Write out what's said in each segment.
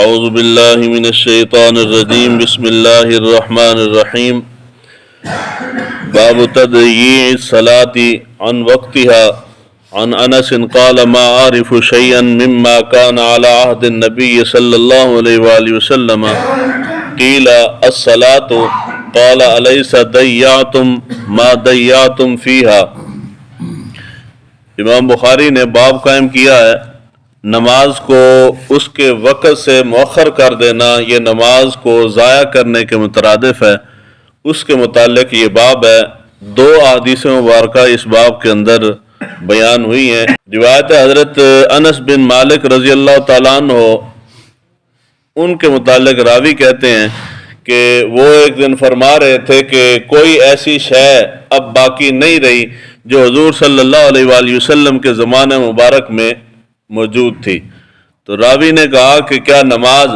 اعوذ باللہ من الشیطان الرجیم بسم اللہ الرحمن الرحیم باب تضییع الصلاة عن وقتها عن انس قال ما اعرف شيئا مما كان على عهد النبي صلی اللہ علیہ وآلہ وسلم قیل الصلاة قال الیس ضیعتم ما ضیعتم فیها۔ امام بخاری نے باب قائم کیا ہے نماز کو اس کے وقت سے مؤخر کر دینا یہ نماز کو ضائع کرنے کے مترادف ہے، اس کے متعلق یہ باب ہے۔ دو احادیث مبارکہ اس باب کے اندر بیان ہوئی ہیں۔ روایت حضرت انس بن مالک رضی اللہ تعالیٰ عنہ، ان کے متعلق راوی کہتے ہیں کہ وہ ایک دن فرما رہے تھے کہ کوئی ایسی شے اب باقی نہیں رہی جو حضور صلی اللہ علیہ وآلہ وسلم کے زمانے مبارک میں موجود تھی۔ تو راوی نے کہا کہ کیا نماز،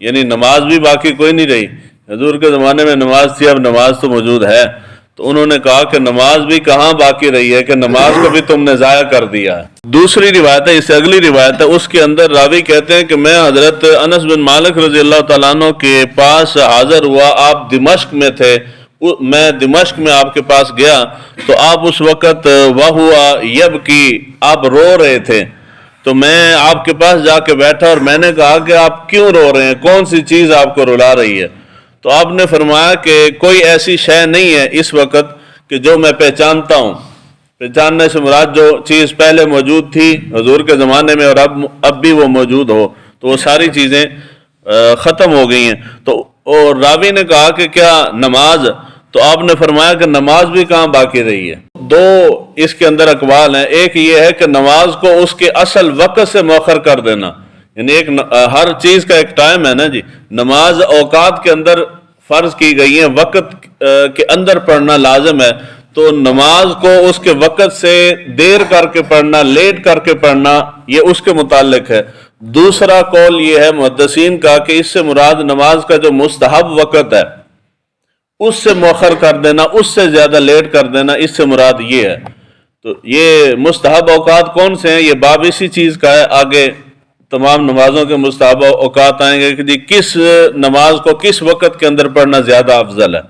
یعنی نماز بھی باقی کوئی نہیں رہی؟ حضور کے زمانے میں نماز تھی، اب نماز تو موجود ہے۔ تو انہوں نے کہا کہ نماز بھی کہاں باقی رہی ہے کہ نماز کو بھی تم نے ضائع کر دیا ہے۔ دوسری روایت ہے، اس سے اگلی روایت ہے، اس کے اندر راوی کہتے ہیں کہ میں حضرت انس بن مالک رضی اللہ تعالیٰ عنہ کے پاس حاضر ہوا، آپ دمشق میں تھے، میں دمشق میں آپ کے پاس گیا تو آپ اس وقت وہوا یبکی، آپ رو رہے تھے۔ تو میں آپ کے پاس جا کے بیٹھا اور میں نے کہا کہ آپ کیوں رو رہے ہیں، کون سی چیز آپ کو رلا رہی ہے؟ تو آپ نے فرمایا کہ کوئی ایسی شے نہیں ہے اس وقت کہ جو میں پہچانتا ہوں۔ پہچاننے سے مراد جو چیز پہلے موجود تھی حضور کے زمانے میں اور اب بھی وہ موجود ہو، تو وہ ساری چیزیں ختم ہو گئی ہیں۔ تو اور راوی نے کہا کہ کیا نماز؟ تو آپ نے فرمایا کہ نماز بھی کہاں باقی رہی ہے۔ دو اس کے اندر اقوال ہیں، ایک یہ ہے کہ نماز کو اس کے اصل وقت سے مؤخر کر دینا، یعنی ہر چیز کا ایک ٹائم ہے نا جی، نماز اوقات کے اندر فرض کی گئی ہے، وقت کے اندر پڑھنا لازم ہے، تو نماز کو اس کے وقت سے دیر کر کے پڑھنا، لیٹ کر کے پڑھنا، یہ اس کے متعلق ہے۔ دوسرا قول یہ ہے محدثین کا کہ اس سے مراد نماز کا جو مستحب وقت ہے اس سے مؤخر کر دینا، اس سے زیادہ لیٹ کر دینا، اس سے مراد یہ ہے۔ تو یہ مستحب اوقات کون سے ہیں؟ یہ باب اسی چیز کا ہے، آگے تمام نمازوں کے مستحب اوقات آئیں گے کہ جی کس نماز کو کس وقت کے اندر پڑھنا زیادہ افضل ہے۔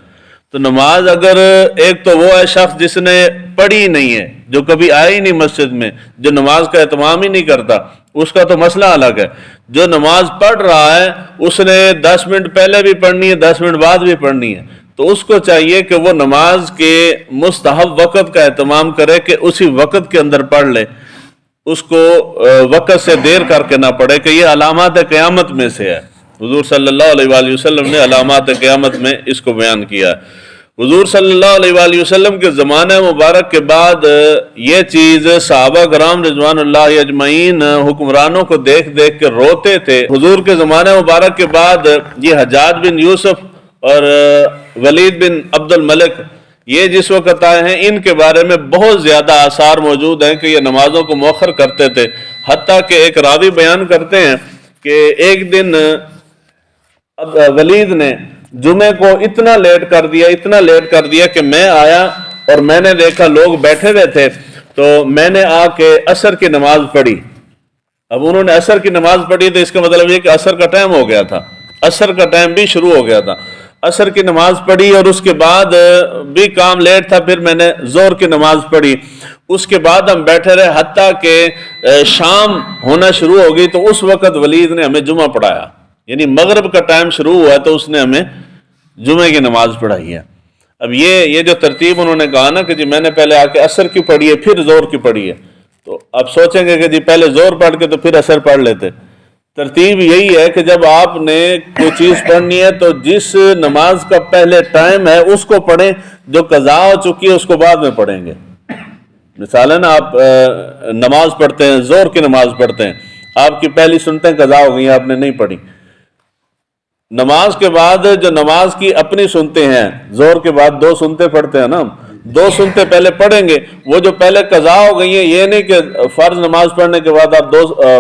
تو نماز اگر ایک تو وہ ہے شخص جس نے پڑھی ہی نہیں ہے، جو کبھی آیا ہی نہیں مسجد میں، جو نماز کا اہتمام ہی نہیں کرتا، اس کا تو مسئلہ الگ ہے۔ جو نماز پڑھ رہا ہے اس نے 10 منٹ پہلے بھی پڑھنی ہے، 10 منٹ بعد بھی پڑھنی ہے، تو اس کو چاہیے کہ وہ نماز کے مستحب وقت کا اہتمام کرے کہ اسی وقت کے اندر پڑھ لے، اس کو وقت سے دیر کر کے نہ پڑھے، کہ یہ علامات قیامت میں سے ہے۔ حضور صلی اللہ علیہ وآلہ وسلم نے علامات قیامت میں اس کو بیان کیا ہے۔ حضور صلی اللہ علیہ وآلہ وسلم کے زمانہ مبارک کے بعد یہ چیز صحابہ کرام رضوان اللہ اجمعین حکمرانوں کو دیکھ دیکھ کے روتے تھے۔ حضور کے زمانہ مبارک کے بعد یہ حجاج بن یوسف اور ولید بن عبد الملک یہ جس وقت آئے ہیں، ان کے بارے میں بہت زیادہ آثار موجود ہیں کہ یہ نمازوں کو مؤخر کرتے تھے، حتیٰ کہ ایک راوی بیان کرتے ہیں کہ ایک دن ولید نے جمعے کو اتنا لیٹ کر دیا کہ میں آیا اور میں نے دیکھا لوگ بیٹھے ہوئے تھے، تو میں نے آ کے عصر کی نماز پڑھی۔ اب انہوں نے عصر کی نماز پڑھی تو اس کا مطلب یہ کہ عصر کا ٹائم ہو گیا تھا، عصر کا ٹائم بھی شروع ہو گیا تھا۔ عصر کی نماز پڑھی اور اس کے بعد بھی کام لیٹ تھا، پھر میں نے ظہر کی نماز پڑھی، اس کے بعد ہم بیٹھے رہے حتیٰ کہ شام ہونا شروع ہو گئی، تو اس وقت ولید نے ہمیں جمعہ پڑھایا، یعنی مغرب کا ٹائم شروع ہوا تو اس نے ہمیں جمعے کی نماز پڑھائی ہے۔ اب یہ جو ترتیب انہوں نے کہا نا کہ جی میں نے پہلے آ کے عصر کی پڑھی ہے پھر ظہر کی پڑھی ہے، تو اب سوچیں گے کہ جی پہلے ظہر پڑھ کے تو پھر عصر پڑھ لیتے۔ ترتیب یہی ہے کہ جب آپ نے کوئی چیز پڑھنی ہے تو جس نماز کا پہلے ٹائم ہے اس کو پڑھیں، جو قضا ہو چکی ہے اس کو بعد میں پڑھیں گے۔ مثلاً آپ نماز پڑھتے ہیں، ظہر کی نماز پڑھتے ہیں، آپ کی پہلی سنتیں قضا ہو گئی ہیں، آپ نے نہیں پڑھی، نماز کے بعد جو نماز کی اپنی سنتیں ہیں، ظہر کے بعد 2 سنتیں پڑھتے ہیں نا، 2 سنتیں پہلے پڑھیں گے، وہ جو پہلے قضا ہو گئی ہیں، یہ نہیں کہ فرض نماز پڑھنے کے بعد آپ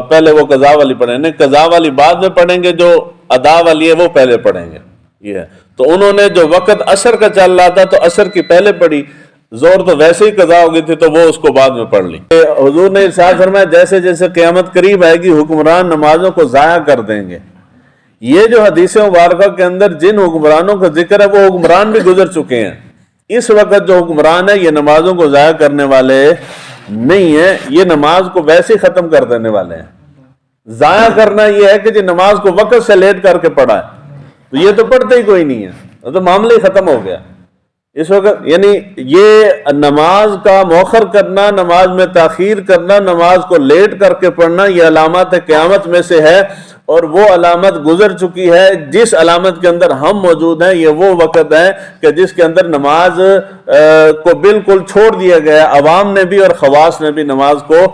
پہلے وہ قضا والی پڑھیں، نہیں، قضا والی بعد میں پڑھیں گے، جو ادا والی ہے وہ پہلے پڑھیں گے، یہ ہے۔ تو انہوں نے جو وقت عصر کا چل رہا تھا تو عصر کی پہلے پڑھی، ظہر تو ویسے ہی قضا ہو گئی تھی تو وہ اس کو بعد میں پڑھ لی۔ حضور نے ارشاد فرمایا جیسے جیسے قیامت قریب آئے گی حکمران نمازوں کو ضائع کر دیں گے، یہ جو حدیث مبارکہ کے اندر جن حکمرانوں کا ذکر ہے وہ حکمران بھی گزر چکے ہیں. اس وقت جو حکمران ہے یہ نمازوں کو ضائع کرنے والے نہیں ہیں، یہ نماز کو ویسے ختم کر دینے والے ہیں. ضائع کرنا یہ ہے کہ جو نماز کو وقت سے لیٹ کر کے پڑھا ہے تو یہ تو پڑھتے ہی کوئی نہیں ہے، تو معاملہ ہی ختم ہو گیا اس وقت. یعنی یہ نماز کا مؤخر کرنا، نماز میں تاخیر کرنا، نماز کو لیٹ کر کے پڑھنا، یہ علامات قیامت میں سے ہے، اور وہ علامت گزر چکی ہے. جس علامت کے اندر ہم موجود ہیں یہ وہ وقت ہے کہ جس کے اندر نماز کو بالکل چھوڑ دیا گیا، عوام نے بھی اور خواص نے بھی نماز کو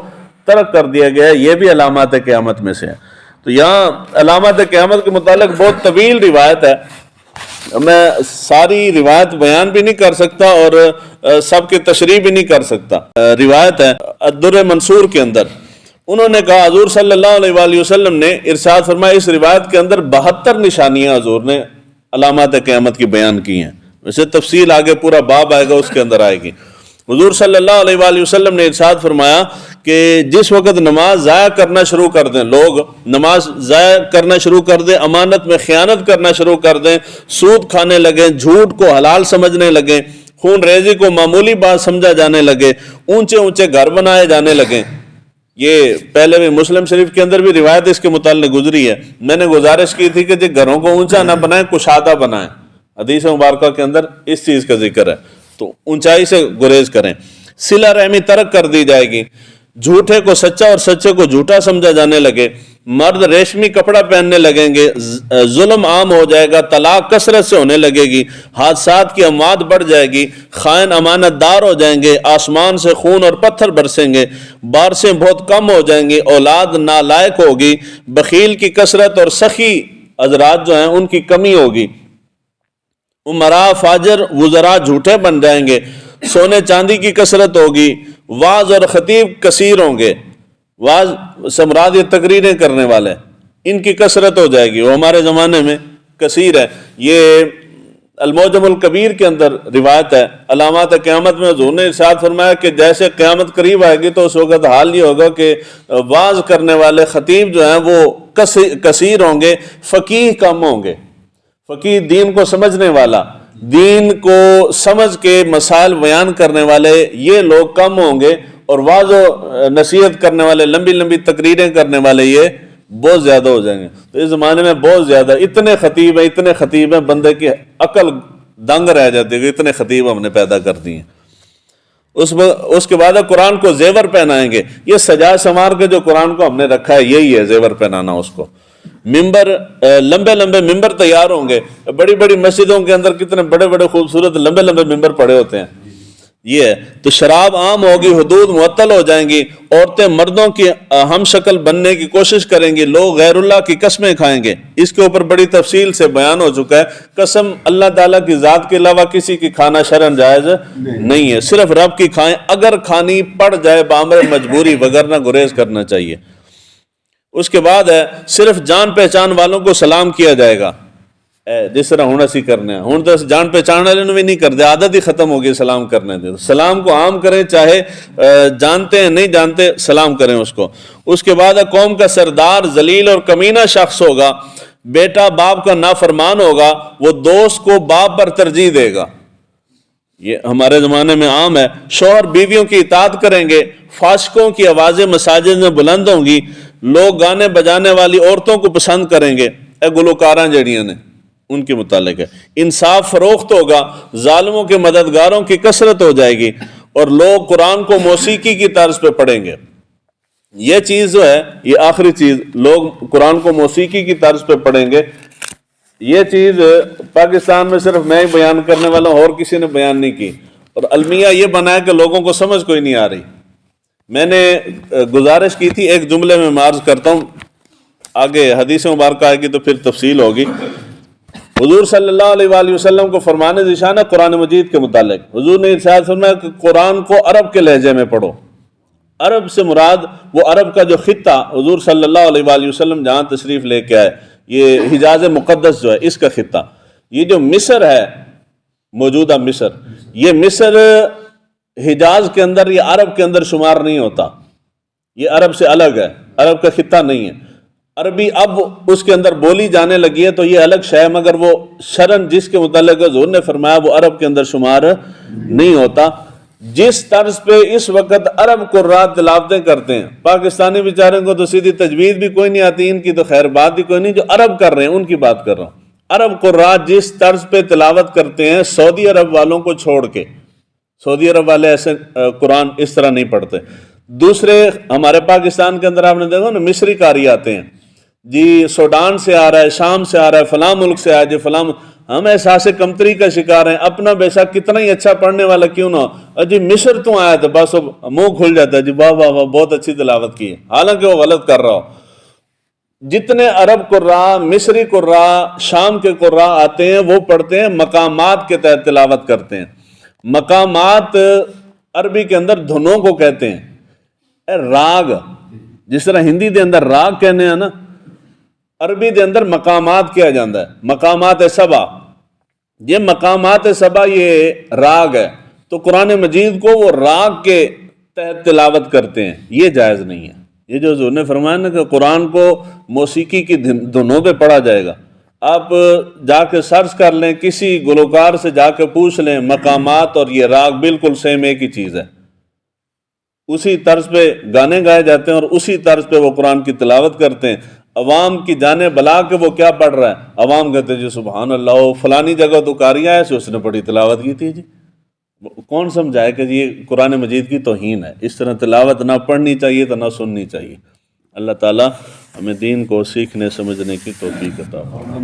ترک کر دیا گیا. یہ بھی علامات قیامت میں سے ہے. تو یہاں علامات قیامت کے متعلق بہت طویل روایت ہے، میں ساری روایت بیان بھی نہیں کر سکتا اور سب کی تشریح بھی نہیں کر سکتا. روایت ہے الدر منصور کے اندر، انہوں نے کہا حضور صلی اللہ علیہ وآلہ وسلم نے ارشاد فرمایا، اس روایت کے اندر 72 نشانیاں حضور نے علامات قیامت کی بیان کی ہیں. ویسے تفصیل آگے پورا باب آئے گا اس کے اندر آئے گی. حضور صلی اللہ علیہ وآلہ وسلم نے ارشاد فرمایا کہ جس وقت نماز ضائع کرنا شروع کر دیں، لوگ نماز ضائع کرنا شروع کر دیں، امانت میں خیانت کرنا شروع کر دیں، سود کھانے لگیں، جھوٹ کو حلال سمجھنے لگیں، خون ریزی کو معمولی بات سمجھا جانے لگے، اونچے اونچے گھر بنائے جانے لگیں. یہ پہلے بھی مسلم شریف کے اندر بھی روایت اس کے متعلق گزری ہے. میں نے گزارش کی تھی کہ جی گھروں کو اونچا نہ بنائیں، کشادہ بنائیں. حدیث مبارکہ کے اندر اس چیز کا ذکر ہے، تو اونچائی سے گریز کریں. صلہ رحمی ترک کر دی جائے گی، جھوٹے کو سچا اور سچے کو جھوٹا سمجھا جانے لگے، مرد ریشمی کپڑا پہننے لگیں گے، ظلم عام ہو جائے گا، طلاق کثرت سے ہونے لگے گی، حادثات کی اموات بڑھ جائے گی، خائن امانت دار ہو جائیں گے، آسمان سے خون اور پتھر برسیں گے، بارشیں بہت کم ہو جائیں گی، اولاد نالائق ہوگی، بخیل کی کثرت اور سخی حضرات جو ہیں ان کی کمی ہوگی، امراء فاجر وزراء جھوٹے بن جائیں گے، سونے چاندی کی کثرت ہوگی، واعظ اور خطیب کثیر ہوں گے. واعظ سے مراد یہ تقریریں کرنے والے، ان کی کثرت ہو جائے گی، وہ ہمارے زمانے میں کثیر ہے. یہ المعجم الکبیر کے اندر روایت ہے. علامات قیامت میں حضور نے ارشاد فرمایا کہ جیسے قیامت قریب آئے گی تو اس وقت حال یہ ہوگا کہ واعظ کرنے والے خطیب جو ہیں وہ کثیر ہوں گے، فقیہ کم ہوں گے. فقیہ دین کو سمجھنے والا، دین کو سمجھ کے مسائل بیان کرنے والے، یہ لوگ کم ہوں گے، اور واعظ و نصیحت کرنے والے، لمبی لمبی تقریریں کرنے والے یہ بہت زیادہ ہو جائیں گے. تو اس زمانے میں بہت زیادہ، اتنے خطیب ہیں بندے کی عقل دنگ رہ جاتی ہے کہ اتنے خطیب ہم نے پیدا کر دی ہیں. اس کے بعد قرآن کو زیور پہنائیں گے. یہ سجا سنوار کے جو قرآن کو ہم نے رکھا ہے یہی ہے زیور پہنانا اس کو. ممبر، لمبے لمبے ممبر تیار ہوں گے. بڑی بڑی مسجدوں کے اندر کتنے بڑے بڑے خوبصورت لمبے لمبے ممبر پڑے ہوتے ہیں. یہ ہے. تو شراب عام ہوگی، حدود معطل ہو جائیں گی، عورتیں مردوں کی ہم شکل بننے کی کوشش کریں گی، لوگ غیر اللہ کی قسمیں کھائیں گے. اس کے اوپر بڑی تفصیل سے بیان ہو چکا ہے. قسم اللہ تعالیٰ کی ذات کے علاوہ کسی کی کھانا شرعاً جائز نہیں ہے، صرف رب کی کھائیں، اگر کھانی پڑ جائے بامر مجبوری، وگرنہ گریز کرنا چاہیے. اس کے بعد ہے صرف جان پہچان والوں کو سلام کیا جائے گا، جس طرح ہوں اسی کرنے ہیں. ہوں تو جان پہچان والے بھی نہیں کرتے، عادت ہی ختم ہوگی سلام کرنے دے. سلام کو عام کریں، چاہے جانتے ہیں نہیں جانتے سلام کریں اس کو. اس کے بعد قوم کا سردار ذلیل اور کمینہ شخص ہوگا، بیٹا باپ کا نافرمان ہوگا، وہ دوست کو باپ پر ترجیح دے گا. یہ ہمارے زمانے میں عام ہے. شوہر بیویوں کی اطاعت کریں گے، فاسقوں کی آوازیں مساجد میں بلند ہوں گی، لوگ گانے بجانے والی عورتوں کو پسند کریں گے، گلوکاراں جڑیاں نے ان کے متعلق ہے. انصاف فروخت ہوگا، ظالموں کے مددگاروں کی کثرت ہو جائے گی، اور لوگ قرآن کو موسیقی کی طرز پہ پڑھیں گے. یہ چیز جو ہے، یہ آخری چیز، لوگ قرآن کو موسیقی کی طرز پہ پڑھیں گے. یہ چیز پاکستان میں صرف میں ہی بیان کرنے والا ہوں، اور کسی نے بیان نہیں کی. اور المیہ یہ بنایا کہ لوگوں کو سمجھ کوئی نہیں آ رہی. میں نے گزارش کی تھی، ایک جملے میں عرض کرتا ہوں، آگے حدیث مبارکہ آئے گی تو پھر تفصیل ہوگی. حضور صلی اللہ علیہ وآلہ وسلم کو فرمان ذیشان ہے قرآن مجید کے متعلق. حضور نے ارشاد فرمایا کہ قرآن کو عرب کے لہجے میں پڑھو. عرب سے مراد وہ عرب کا جو خطہ حضور صلی اللہ علیہ وآلہ وسلم جہاں تشریف لے کے آئے، یہ حجاز مقدس جو ہے اس کا خطہ. یہ جو مصر ہے، موجودہ مصر، یہ مصر حجاز کے اندر یا عرب کے اندر شمار نہیں ہوتا. یہ عرب سے الگ ہے، عرب کا خطہ نہیں ہے. عربی اب اس کے اندر بولی جانے لگی ہے تو یہ الگ شے ہے، مگر وہ شرعن جس کے متعلق حضور نے فرمایا وہ عرب کے اندر شمار نہیں ہوتا۔ جس طرز پہ اس وقت عرب قراء تلاوتیں کرتے ہیں، پاکستانی بیچاروں کو تو سیدھی تجوید بھی کوئی نہیں آتی، ان کی تو خیر بات بھی کوئی نہیں، جو عرب کر رہے ہیں ان کی بات کر رہا ہوں۔ عرب قراء جس طرز پہ تلاوت کرتے ہیں، سعودی عرب والوں کو چھوڑ کے، سعودی عرب والے ایسے قرآن اس طرح نہیں پڑھتے۔ دوسرے ہمارے پاکستان کے اندر آپ نے دیکھا نا مصری قاری آتے ہیں، جی سوڈان سے آ رہا ہے، شام سے آ رہا ہے، فلاں ملک سے آیا جی فلاں، ہم احساس کمتری کا شکار ہیں، اپنا بے شک کتنا ہی اچھا پڑھنے والا کیوں نہ ہو، جی مصر تو آیا تو بس منہ کھل جاتا ہے، جی واہ واہ واہ بہت اچھی تلاوت کی ہے، حالانکہ وہ غلط کر رہا ہو۔ جتنے عرب قراء، مصری قراء، شام کے قراء آتے ہیں وہ پڑھتے ہیں مقامات کے تحت تلاوت کرتے ہیں۔ مقامات عربی کے اندر دھنوں کو کہتے ہیں، راگ، جس طرح ہندی دے اندر راگ کہنے ہیں نا، عربی دے اندر مقامات کیا جاندہ ہے، مقامات سبع، یہ مقامات سبع یہ راگ ہے، تو قرآن مجید کو وہ راگ کے تحت تلاوت کرتے ہیں، یہ جائز نہیں ہے۔ یہ جو حضور نے فرمایا نا کہ قرآن کو موسیقی کی دھنوں پہ پڑھا جائے گا، آپ جا کے سرچ کر لیں، کسی گلوکار سے جا کے پوچھ لیں، مقامات اور یہ راگ بالکل سیم ایک ہی چیز ہے، اسی طرز پہ گانے گائے جاتے ہیں اور اسی طرز پہ وہ قرآن کی تلاوت کرتے ہیں۔ عوام کی جانب بلا کے وہ کیا پڑھ رہا ہے، عوام کہتے ہیں جی سبحان اللہ، فلانی جگہ تو قاریہ ہے اس نے بڑی تلاوت کی تھی، جی کون سمجھائے کہ یہ قرآن مجید کی توہین ہے، اس طرح تلاوت نہ پڑھنی چاہیے تو نہ سننی چاہیے۔ اللہ تعالیٰ ہمیں دین کو سیکھنے سمجھنے کی توفیق عطا فرمائے۔